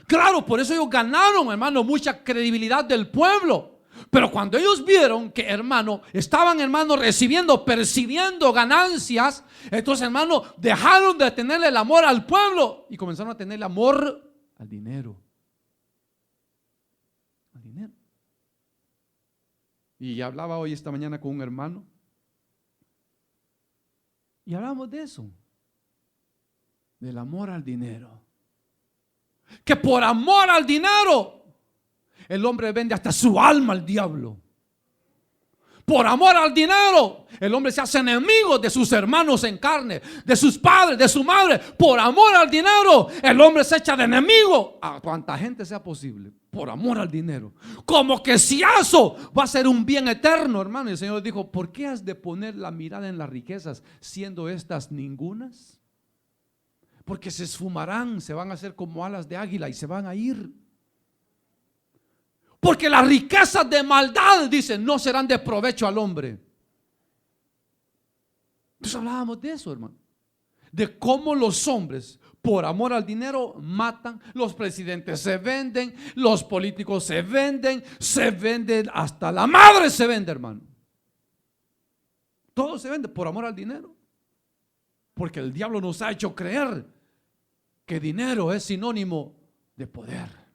Claro, por eso ellos ganaron, hermano, mucha credibilidad del pueblo. Pero cuando ellos vieron que, hermano, estaban, hermano, percibiendo ganancias, entonces, hermano, dejaron de tenerle el amor al pueblo y comenzaron a tener el amor al dinero. Y hablaba hoy esta mañana con un hermano y hablamos de eso, del amor al dinero. Que por amor al dinero el hombre vende hasta su alma al diablo. Por amor al dinero el hombre se hace enemigo de sus hermanos en carne, de sus padres, de su madre. Por amor al dinero el hombre se echa de enemigo a cuanta gente sea posible. Por amor al dinero, como que si eso va a ser un bien eterno, hermano. Y el Señor dijo, ¿por qué has de poner la mirada en las riquezas, siendo estas ningunas? Porque se esfumarán, se van a hacer como alas de águila y se van a ir. Porque las riquezas de maldad, dicen, no serán de provecho al hombre. Entonces hablábamos de eso, hermano, de cómo los hombres por amor al dinero matan. Los presidentes se venden, los políticos se venden, hasta la madre se vende, hermano. Todo se vende por amor al dinero. Porque el diablo nos ha hecho creer que dinero es sinónimo de poder.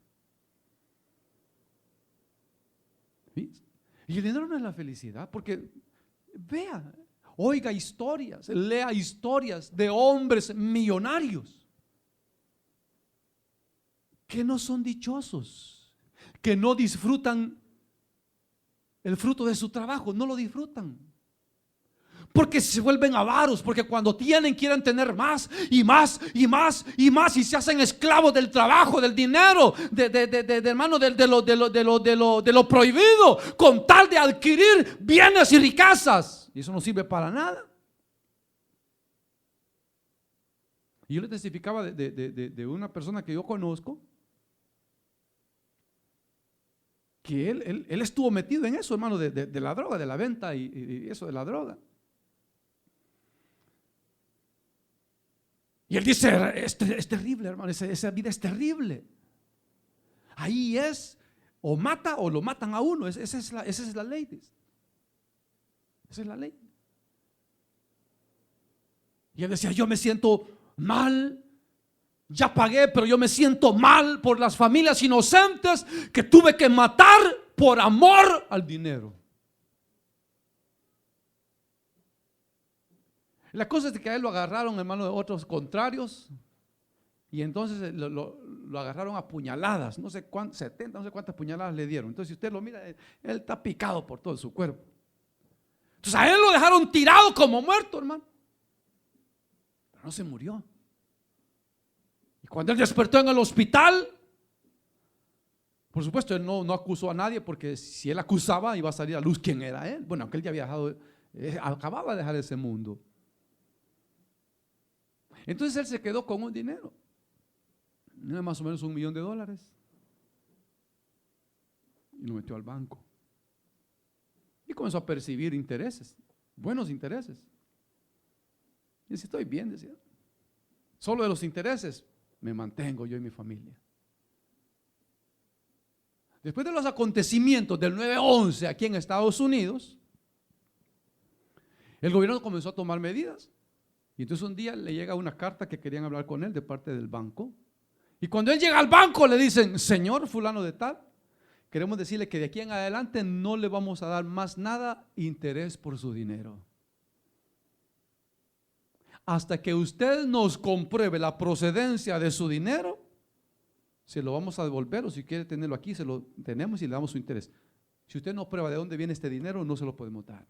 Y el dinero no es la felicidad, porque vea, oiga historias, lea historias de hombres millonarios que no son dichosos, que no disfrutan el fruto de su trabajo, no lo disfrutan. Porque se vuelven avaros, porque cuando tienen quieren tener más y más y más y más, y se hacen esclavos del trabajo, del dinero, hermano, de lo prohibido, con tal de adquirir bienes y riquezas. Y eso no sirve para nada. Y yo le testificaba de una persona que yo conozco, que él estuvo metido en eso, hermano, de la droga, de la venta y eso de la droga. Y él dice, es terrible, hermano, esa vida es terrible. Ahí es, o mata o lo matan a uno. Esa es la ley. Esa es la ley. Y él decía, yo me siento mal, ya pagué, pero yo me siento mal por las familias inocentes que tuve que matar por amor al dinero. La cosa es que a él lo agarraron, hermano, de otros contrarios, y entonces lo agarraron a puñaladas, no sé cuántas, 70, no sé cuántas puñaladas le dieron. Entonces si usted lo mira, él está picado por todo su cuerpo. Entonces a él lo dejaron tirado como muerto, hermano, pero no se murió. Y cuando él despertó en el hospital, por supuesto él no acusó a nadie, porque si él acusaba iba a salir a luz quién era él. Bueno, aunque él ya había dejado, acababa de dejar ese mundo. Entonces él se quedó con un dinero, más o menos $1 millón, y lo metió al banco y comenzó a percibir intereses, buenos intereses. Y dice, estoy bien, decía, solo de los intereses me mantengo yo y mi familia. Después de los acontecimientos del 9/11 aquí en Estados Unidos, el gobierno comenzó a tomar medidas. Y entonces un día le llega una carta que querían hablar con él de parte del banco. Y cuando él llega al banco le dicen, señor fulano de tal, queremos decirle que de aquí en adelante no le vamos a dar más nada interés por su dinero. Hasta que usted nos compruebe la procedencia de su dinero, se lo vamos a devolver, o si quiere tenerlo aquí, se lo tenemos y le damos su interés. Si usted no prueba de dónde viene este dinero, no se lo podemos dar.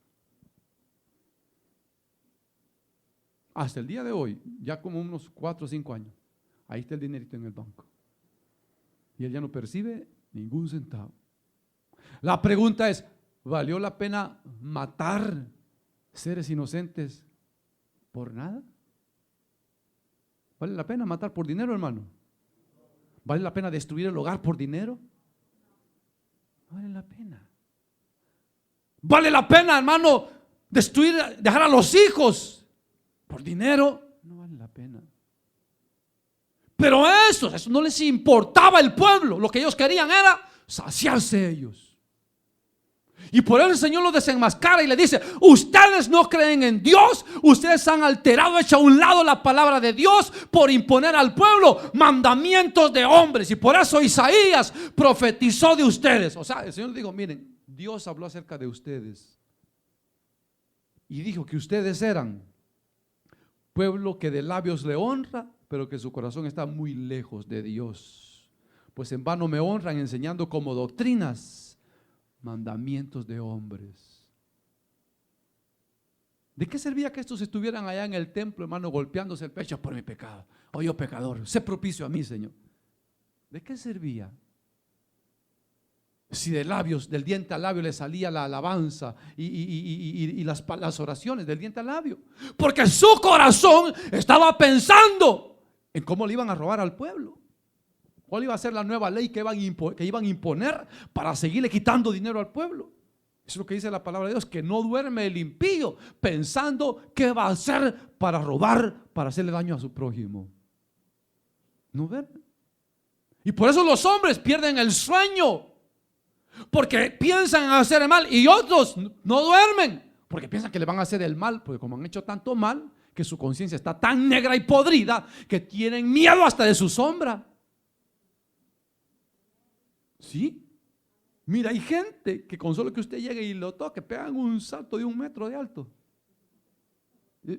Hasta el día de hoy, ya como unos 4 o 5 años, ahí está el dinerito en el banco. Y él ya no percibe ningún centavo. La pregunta es, ¿valió la pena matar seres inocentes por nada? ¿Vale la pena matar por dinero, hermano? ¿Vale la pena destruir el hogar por dinero? No vale la pena. ¿Vale la pena, hermano, dejar a los hijos por dinero? No vale la pena. Pero eso no les importaba el pueblo. Lo que ellos querían era saciarse ellos. Y por eso el Señor los desenmascara y le dice, ustedes no creen en Dios, ustedes han alterado, hecho a un lado la palabra de Dios por imponer al pueblo mandamientos de hombres. Y por eso Isaías profetizó de ustedes. O sea, el Señor dijo, miren, Dios habló acerca de ustedes y dijo que ustedes eran pueblo que de labios le honra, pero que su corazón está muy lejos de Dios. Pues en vano me honran enseñando como doctrinas mandamientos de hombres. ¿De qué servía que estos estuvieran allá en el templo, hermano, golpeándose el pecho por mi pecado? Oh, yo pecador, sé propicio a mí, Señor. ¿De qué servía? Si de labios, del diente al labio le salía la alabanza y las oraciones del diente al labio, porque su corazón estaba pensando en cómo le iban a robar al pueblo. ¿Cuál iba a ser la nueva ley que iban a imponer para seguirle quitando dinero al pueblo? Eso es lo que dice la palabra de Dios, que no duerme el impío pensando qué va a hacer para robar, para hacerle daño a su prójimo. No duerme. Y por eso los hombres pierden el sueño, porque piensan en hacer el mal, y otros no duermen porque piensan que le van a hacer el mal, porque como han hecho tanto mal, que su conciencia está tan negra y podrida que tienen miedo hasta de su sombra. ¿Sí? Mira, hay gente que con solo que usted llegue y lo toque, pegan un salto de 1 metro de alto.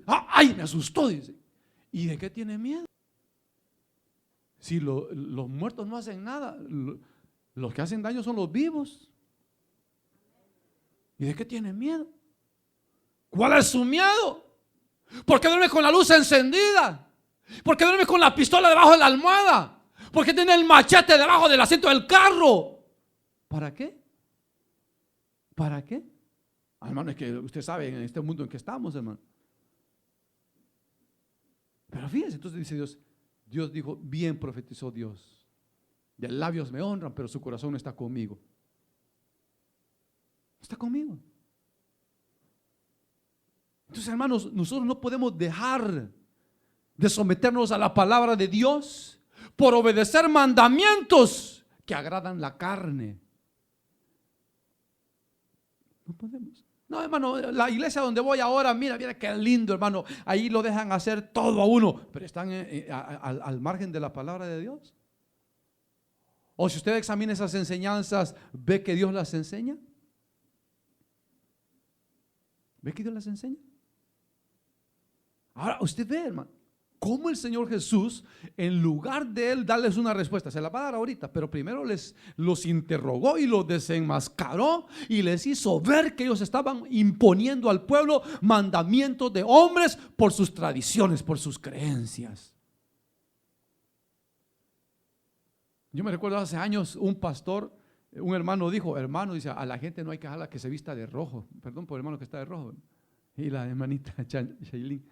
¡Ay! Me asustó, dice. ¿Y de qué tiene miedo? Si los muertos no hacen nada, los que hacen daño son los vivos. ¿Y de qué tiene miedo? ¿Cuál es su miedo? ¿Por qué duerme con la luz encendida? ¿Por qué duerme con la pistola debajo de la almohada? ¿Por qué tiene el machete debajo del asiento del carro? ¿Para qué? ¿Para qué? Hermano, es que usted sabe en este mundo en que estamos, hermano. Pero fíjense, entonces dice Dios, Dios dijo, bien profetizó Dios. De labios me honran, pero su corazón no está conmigo. Está conmigo. Entonces, hermanos, nosotros no podemos dejar de someternos a la palabra de Dios por obedecer mandamientos que agradan la carne. No podemos. No, hermano, la iglesia donde voy ahora, mira qué lindo, hermano. Ahí lo dejan hacer todo a uno, pero están al margen de la palabra de Dios. O si usted examina esas enseñanzas, ¿ve que Dios las enseña? ¿Ve que Dios las enseña? Ahora, usted ve, hermano, cómo el Señor Jesús, en lugar de Él darles una respuesta, se la va a dar ahorita, pero primero los interrogó y los desenmascaró y les hizo ver que ellos estaban imponiendo al pueblo mandamientos de hombres por sus tradiciones, por sus creencias. Yo me recuerdo hace años un pastor, un hermano dijo, hermano, dice, a la gente no hay que dejarla que se vista de rojo. Perdón por el hermano que está de rojo. Y la hermanita Shailin.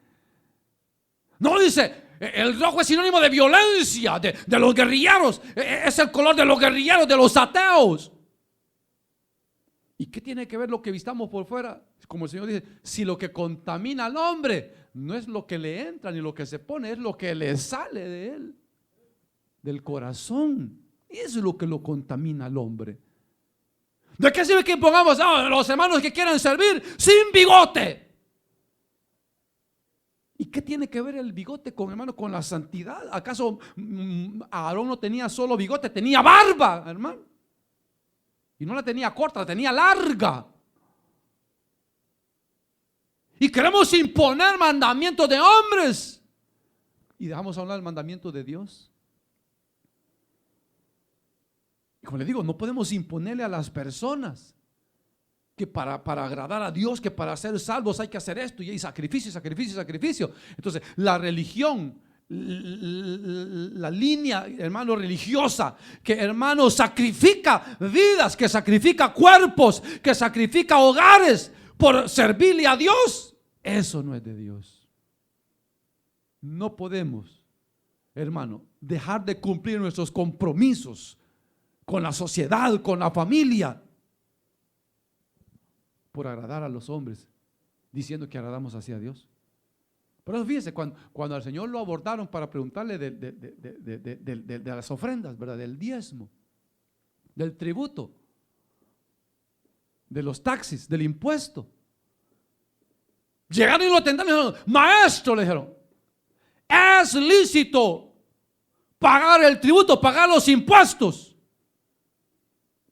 No, dice, el rojo es sinónimo de violencia, de los guerrilleros. Es el color de los guerrilleros, de los ateos. ¿Y qué tiene que ver lo que vistamos por fuera? Como el Señor dice, si lo que contamina al hombre no es lo que le entra ni lo que se pone, es lo que le sale de él, del corazón. Eso es lo que lo contamina al hombre. ¿De qué sirve que pongamos a los hermanos que quieran servir sin bigote? ¿Y qué tiene que ver el bigote con, hermano, con la santidad? ¿Acaso Aarón no tenía solo bigote? Tenía barba, hermano. Y no la tenía corta, la tenía larga. Y queremos imponer mandamientos de hombres y dejamos hablar el mandamiento de Dios. Y como le digo, no podemos imponerle a las personas que para agradar a Dios, que para ser salvos hay que hacer esto, y hay sacrificio, sacrificio, sacrificio. Entonces, la religión, la línea, hermano, religiosa, que, hermano, sacrifica vidas, que sacrifica cuerpos, que sacrifica hogares por servirle a Dios, eso no es de Dios. No podemos, hermano, dejar de cumplir nuestros compromisos con la sociedad, con la familia, por agradar a los hombres, diciendo que agradamos hacia Dios. Por eso fíjense, cuando al Señor lo abordaron para preguntarle de las ofrendas, ¿verdad? Del diezmo, del tributo, de los taxis, del impuesto, llegaron y lo tentaron y dijeron, maestro, le dijeron, es lícito pagar el tributo, pagar los impuestos.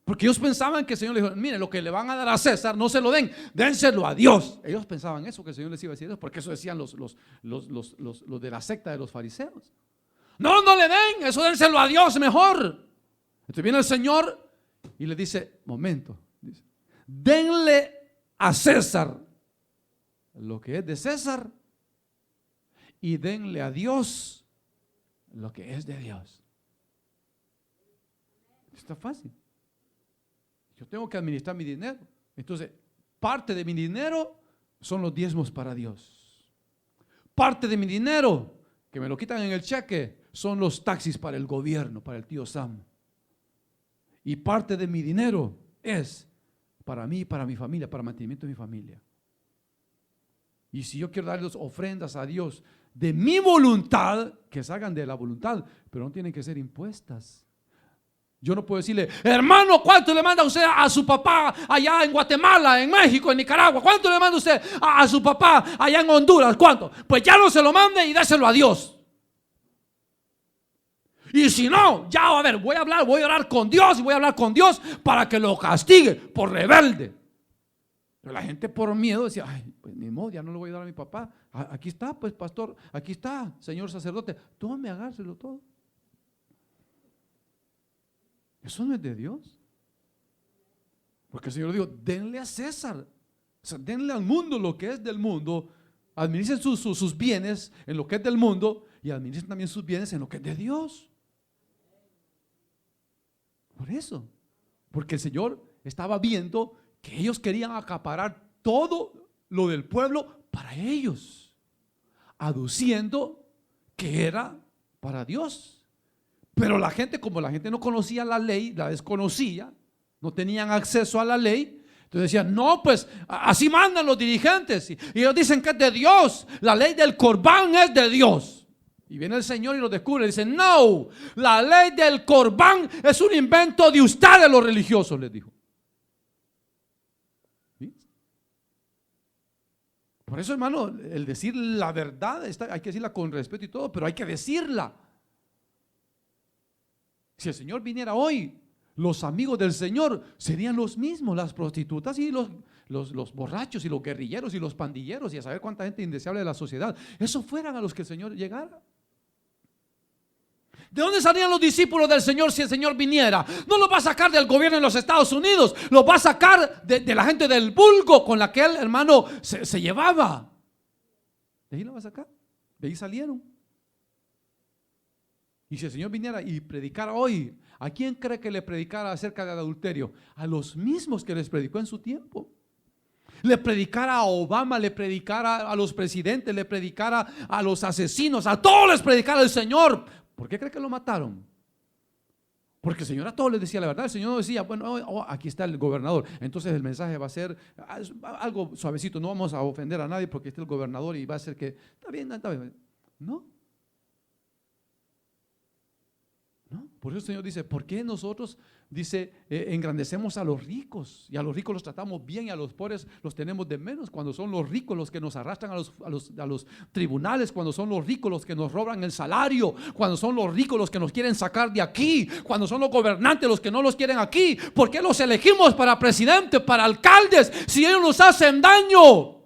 Porque ellos pensaban que el Señor les dijo, mire, lo que le van a dar a César, no se lo den, dénselo a Dios. Ellos pensaban eso, que el Señor les iba a decir eso, porque eso decían los de la secta de los fariseos. No, no le den, eso dénselo a Dios mejor. Entonces viene el Señor y le dice, momento, dice, denle a César lo que es de César y denle a Dios lo que es de Dios. Está fácil. Yo tengo que administrar mi dinero. Entonces, parte de mi dinero son los diezmos para Dios. Parte de mi dinero, que me lo quitan en el cheque, son los taxis para el gobierno, para el tío Sam. Y parte de mi dinero es para mí, para mi familia, para el mantenimiento de mi familia. Y si yo quiero darles ofrendas a Dios de mi voluntad, que salgan de la voluntad, pero no tienen que ser impuestas. Yo no puedo decirle, hermano, ¿cuánto le manda usted a su papá allá en Guatemala, en México, en Nicaragua? ¿Cuánto le manda usted a su papá allá en Honduras? ¿Cuánto? Pues ya no se lo mande y déselo a Dios. Y si no, ya a ver, voy a orar con Dios y voy a hablar con Dios para que lo castigue por rebelde. Pero la gente por miedo decía, ay, pues ni modo, ya no le voy a dar a mi papá. Aquí está, pues pastor, aquí está, señor sacerdote, tome, hágaselo todo. Eso no es de Dios. Porque el Señor dijo, denle a César sea, denle al mundo lo que es del mundo, administren sus bienes en lo que es del mundo y administren también sus bienes en lo que es de Dios. Por eso, porque el Señor estaba viendo que ellos querían acaparar todo lo del pueblo para ellos, aduciendo que era para Dios. Pero la gente, como la gente no conocía la ley, la desconocía, no tenían acceso a la ley, entonces decían, no, pues así mandan los dirigentes. Y ellos dicen que es de Dios, la ley del Corbán es de Dios. Y viene el Señor y lo descubre y dice, no, la ley del Corbán es un invento de ustedes los religiosos, les dijo. ¿Sí? Por eso, hermano, el decir la verdad, hay que decirla con respeto y todo, pero hay que decirla. Si el Señor viniera hoy, los amigos del Señor serían los mismos, las prostitutas y los borrachos y los guerrilleros y los pandilleros y a saber cuánta gente indeseable de la sociedad. Esos fueran a los que el Señor llegara. ¿De dónde salían los discípulos del Señor si el Señor viniera? No los va a sacar del gobierno de los Estados Unidos, los va a sacar de la gente del vulgo con la que él, hermano, se llevaba. De ahí lo va a sacar, de ahí salieron. Y si el Señor viniera y predicara hoy, ¿a quién cree que le predicara acerca del adulterio? A los mismos que les predicó en su tiempo. Le predicara a Obama, le predicara a los presidentes, le predicara a los asesinos, a todos les predicara el Señor. ¿Por qué cree que lo mataron? Porque el Señor a todos les decía la verdad. El Señor no decía, bueno, aquí está el gobernador, entonces el mensaje va a ser algo suavecito, no vamos a ofender a nadie porque está el gobernador y va a ser que, está bien. No. ¿No? Por eso el Señor dice, ¿por qué nosotros, dice, engrandecemos a los ricos y a los ricos los tratamos bien y a los pobres los tenemos de menos? Cuando son los ricos los que nos arrastran a los tribunales, cuando son los ricos los que nos roban el salario, cuando son los ricos los que nos quieren sacar de aquí, cuando son los gobernantes los que no los quieren aquí. ¿Por qué los elegimos para presidente, para alcaldes, si ellos nos hacen daño?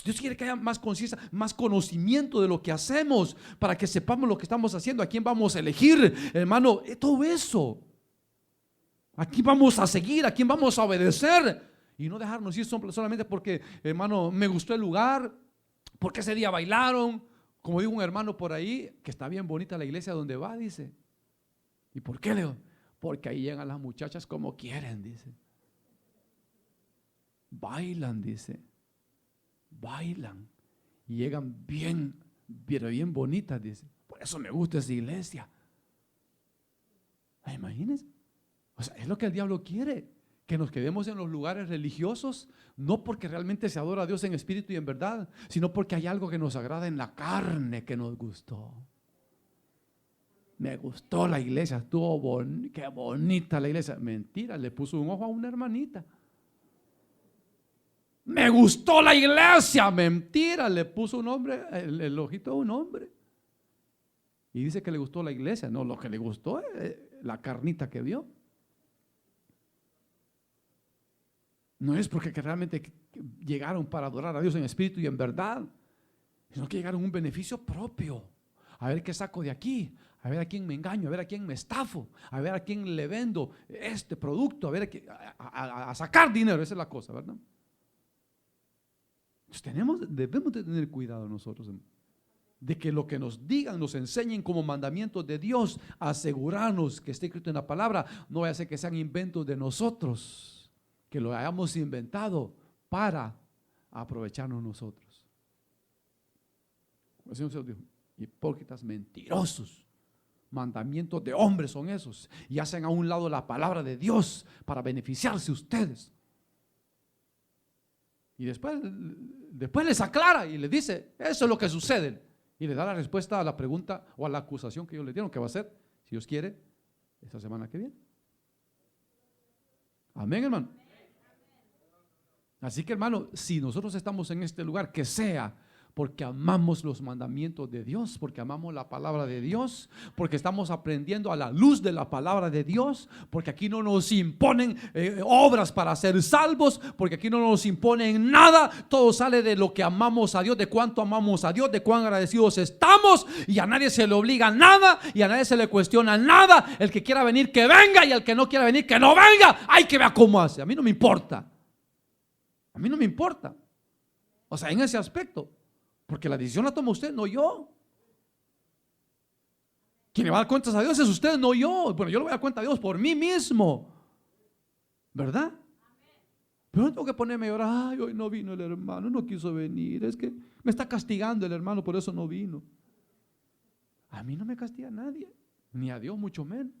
Dios quiere que haya más conciencia, más conocimiento de lo que hacemos, para que sepamos lo que estamos haciendo, a quién vamos a elegir, hermano, todo eso. ¿A quién vamos a seguir? ¿A quién vamos a obedecer? Y no dejarnos ir solamente porque, hermano, me gustó el lugar, porque ese día bailaron. Como dijo un hermano por ahí, que está bien bonita la iglesia donde va, dice. ¿Y por qué, Leo? Porque ahí llegan las muchachas como quieren, dice. Bailan, dice. Bailan y llegan bien, pero bien bonitas, dice. Por eso me gusta esa iglesia. Imagínense. O sea, es lo que el diablo quiere, que nos quedemos en los lugares religiosos, no porque realmente se adora a Dios en espíritu y en verdad, sino porque hay algo que nos agrada en la carne que nos gustó. Me gustó la iglesia, estuvo qué bonita la iglesia. Mentira, le puso un ojo a una hermanita. Me gustó la iglesia, mentira, le puso un hombre, el ojito a un hombre. Y dice que le gustó la iglesia. No, lo que le gustó es la carnita que vio. No es porque que realmente llegaron para adorar a Dios en espíritu y en verdad, sino que llegaron a un beneficio propio. A ver qué saco de aquí, a ver a quién me engaño, a ver a quién me estafo, a ver a quién le vendo este producto, a ver a sacar dinero. Esa es la cosa, ¿verdad? Debemos de tener cuidado nosotros de que lo que nos digan, nos enseñen como mandamientos de Dios, asegurarnos que esté escrito en la palabra, no vaya a ser que sean inventos de nosotros, que lo hayamos inventado para aprovecharnos nosotros. El Señor dijo, hipócritas, mentirosos, mandamientos de hombres son esos, y hacen a un lado la palabra de Dios para beneficiarse ustedes. Y después les aclara y les dice, eso es lo que sucede. Y le da la respuesta a la pregunta o a la acusación que ellos le dieron, que va a ser, si Dios quiere, esta semana que viene. Amén, hermano. Así que, hermano, si nosotros estamos en este lugar, que sea porque amamos los mandamientos de Dios, porque amamos la palabra de Dios, porque estamos aprendiendo a la luz de la palabra de Dios, porque aquí no nos imponen obras para ser salvos, porque aquí no nos imponen nada, todo sale de lo que amamos a Dios, de cuánto amamos a Dios, de cuán agradecidos estamos, y a nadie se le obliga nada, y a nadie se le cuestiona nada. El que quiera venir que venga, y el que no quiera venir que no venga. Hay que ver cómo hace, a mí no me importa. A mí no me importa. O sea, en ese aspecto. Porque la decisión la toma usted, no yo. Quien le va a dar cuentas a Dios es usted, no yo. Bueno, yo le voy a dar cuenta a Dios por mí mismo. ¿Verdad? Pero no tengo que ponerme a llorar. Ay, hoy no vino el hermano, no quiso venir. Es que me está castigando el hermano, por eso no vino. A mí no me castiga nadie, ni a Dios mucho menos.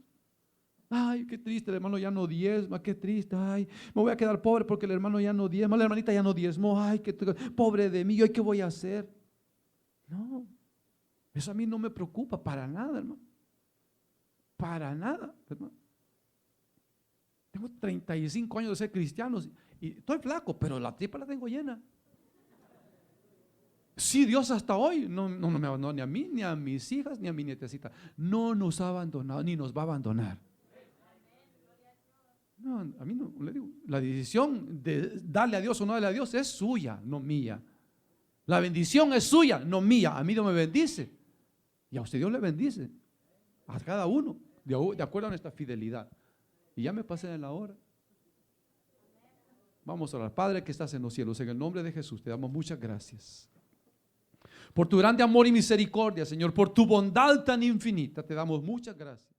Ay, qué triste, el hermano ya no diezma, qué triste. Ay, me voy a quedar pobre porque el hermano ya no diezma, la hermanita ya no diezmó. Ay, qué pobre de mí, ¿yo qué voy a hacer? No, eso a mí no me preocupa para nada, hermano. Para nada, hermano. Tengo 35 años de ser cristiano y estoy flaco, pero la tripa la tengo llena. Sí, Dios hasta hoy no me abandonó ni a mí, ni a mis hijas, ni a mi nietecita. No nos ha abandonado, ni nos va a abandonar. No, a mí no, le digo, la decisión de darle a Dios o no darle a Dios es suya, no mía. La bendición es suya, no mía. A mí Dios me bendice y a usted Dios le bendice, a cada uno, de acuerdo a nuestra fidelidad. Y ya me pasé de la hora. Vamos a orar. Padre que estás en los cielos, en el nombre de Jesús te damos muchas gracias por tu grande amor y misericordia, Señor, por tu bondad tan infinita, te damos muchas gracias.